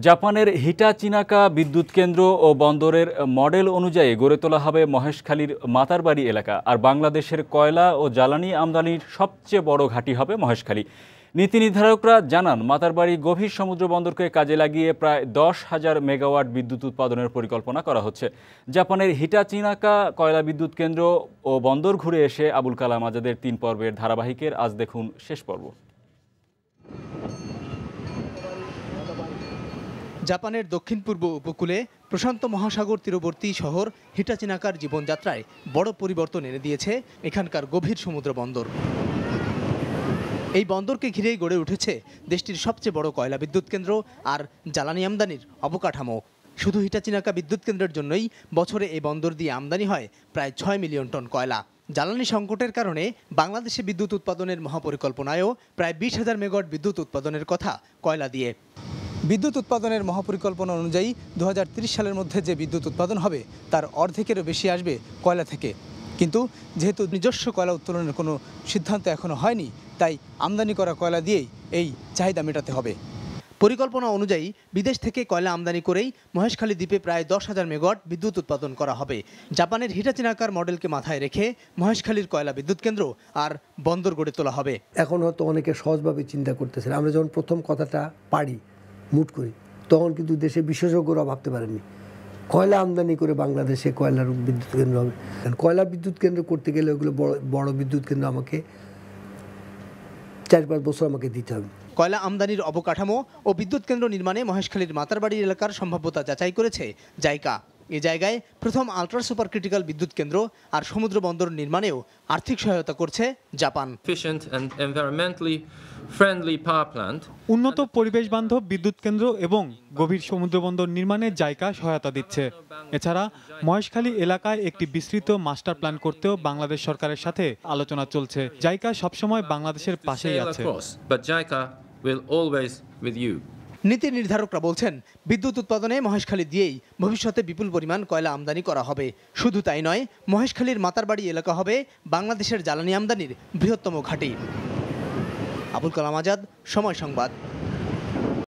জাপানের হিটাচিনাকা বিদ্যুৎ কেন্দ্র ও বন্দরের মডেল অনুযায়ী গড়ে তোলা হবে মহেশখালীর মাতারবাড়ি এলাকা। আর বাংলাদেশের কয়লা ও জ্বালানি আমদানির সবচেয়ে বড় ঘাঁটি হবে মহেশখালী। নীতি নির্ধারকরা জানান, মাতারবাড়ি গভীর সমুদ্র বন্দরকে কাজে লাগিয়ে প্রায় 10,000 মেগাওয়াট বিদ্যুৎ উৎপাদনের পরিকল্পনা করা হচ্ছে। জাপানের হিটাচিনাকা কয়লা বিদ্যুৎ কেন্দ্র ও বন্দর ঘুরে এসে আবুল কালাম আজাদের 3 পর্বের ধারাবাহিকের আজ দেখুন শেষ পর্ব। জাপানের দক্ষিণ পূর্ব উপকূলে প্রশান্ত মহাসাগর তীরবর্তী শহর হিটাচিনাকার জীবনযাত্রায় বড় পরিবর্তন এনে দিয়েছে এখানকার গভীর সমুদ্র বন্দর। এই বন্দরকে ঘিরেই গড়ে উঠেছে দেশটির সবচেয়ে বড় কয়লা বিদ্যুৎ কেন্দ্র আর জ্বালানি আমদানির অবকাঠামো। শুধু হিটাচিনাকা বিদ্যুৎ কেন্দ্রের জন্যই বছরে এই বন্দর দিয়ে আমদানি হয় প্রায় 6 মিলিয়ন টন কয়লা। জ্বালানি সংকটের কারণে বাংলাদেশে বিদ্যুৎ উৎপাদনের মহাপরিকল্পনায়ও প্রায় 20,000 মেগাওয়াট বিদ্যুৎ উৎপাদনের কথা কয়লা দিয়ে। বিদ্যুৎ উৎপাদনের মহাপরিকল্পনা অনুযায়ী 2030 সালের মধ্যে যে বিদ্যুৎ উৎপাদন হবে তার অর্ধেকেরও বেশি আসবে কয়লা থেকে। কিন্তু যেহেতু নিজস্ব কয়লা উত্তোলনের কোনো সিদ্ধান্ত এখনও হয়নি, তাই আমদানি করা কয়লা দিয়েই এই চাহিদা মেটাতে হবে। পরিকল্পনা অনুযায়ী বিদেশ থেকে কয়লা আমদানি করেই মহেশখালী দ্বীপে প্রায় 10,000 মেগাওয়াট বিদ্যুৎ উৎপাদন করা হবে। জাপানের হিটাচিনাকার মডেলকে মাথায় রেখে মহেশখালীর কয়লা বিদ্যুৎ কেন্দ্র আর বন্দর গড়ে তোলা হবে। এখন হয়তো অনেকে সহজভাবে চিন্তা করতেছেন, আমরা যখন প্রথম কথাটা পারি মুট করি, তখন কিন্তু দেশে বিশেষজ্ঞরা ভাবতে পারেননি কয়লা আমদানি করে বাংলাদেশে কয়লার বিদ্যুৎ কেন্দ্র হবে। কয়লা বিদ্যুৎ কেন্দ্র করতে গেলে ওগুলো বড় বিদ্যুৎ কেন্দ্র আমাকে 4-5 বছর আমাকে দিতে হবে। কয়লা আমদানির অবকাঠামো ও বিদ্যুৎ কেন্দ্র নির্মাণে মহেশখালীর মাতারবাড়ি এলাকার সম্ভাব্যতা যাচাই করেছে জাইকা। এ জায়গায় প্রথম আল্ট্রা সুপার ক্রিটিক্যাল বিদ্যুৎ কেন্দ্র আর সমুদ্র বন্দর নির্মাণেও আর্থিক সহায়তা করছে জাপান। উন্নত পরিবেশ বান্ধব বিদ্যুৎ কেন্দ্র এবং গভীর সমুদ্র বন্দর নির্মাণে জাইকা সহায়তা দিচ্ছে। এছাড়া মহেশখালী এলাকায় একটি বিস্তৃত মাস্টার প্ল্যান করতেও বাংলাদেশ সরকারের সাথে আলোচনা চলছে। জাইকা সবসময় বাংলাদেশের পাশেই আছে। নীতি নির্ধারকরা বলছেন, বিদ্যুৎ উৎপাদনে মহেশখালী দিয়েই ভবিষ্যতে বিপুল পরিমাণ কয়লা আমদানি করা হবে। শুধু তাই নয়, মহেশখালীর মাতারবাড়ি এলাকা হবে বাংলাদেশের জ্বালানি আমদানির বৃহত্তম ঘাঁটি। আবুল কালাম আজাদ, সময় সংবাদ।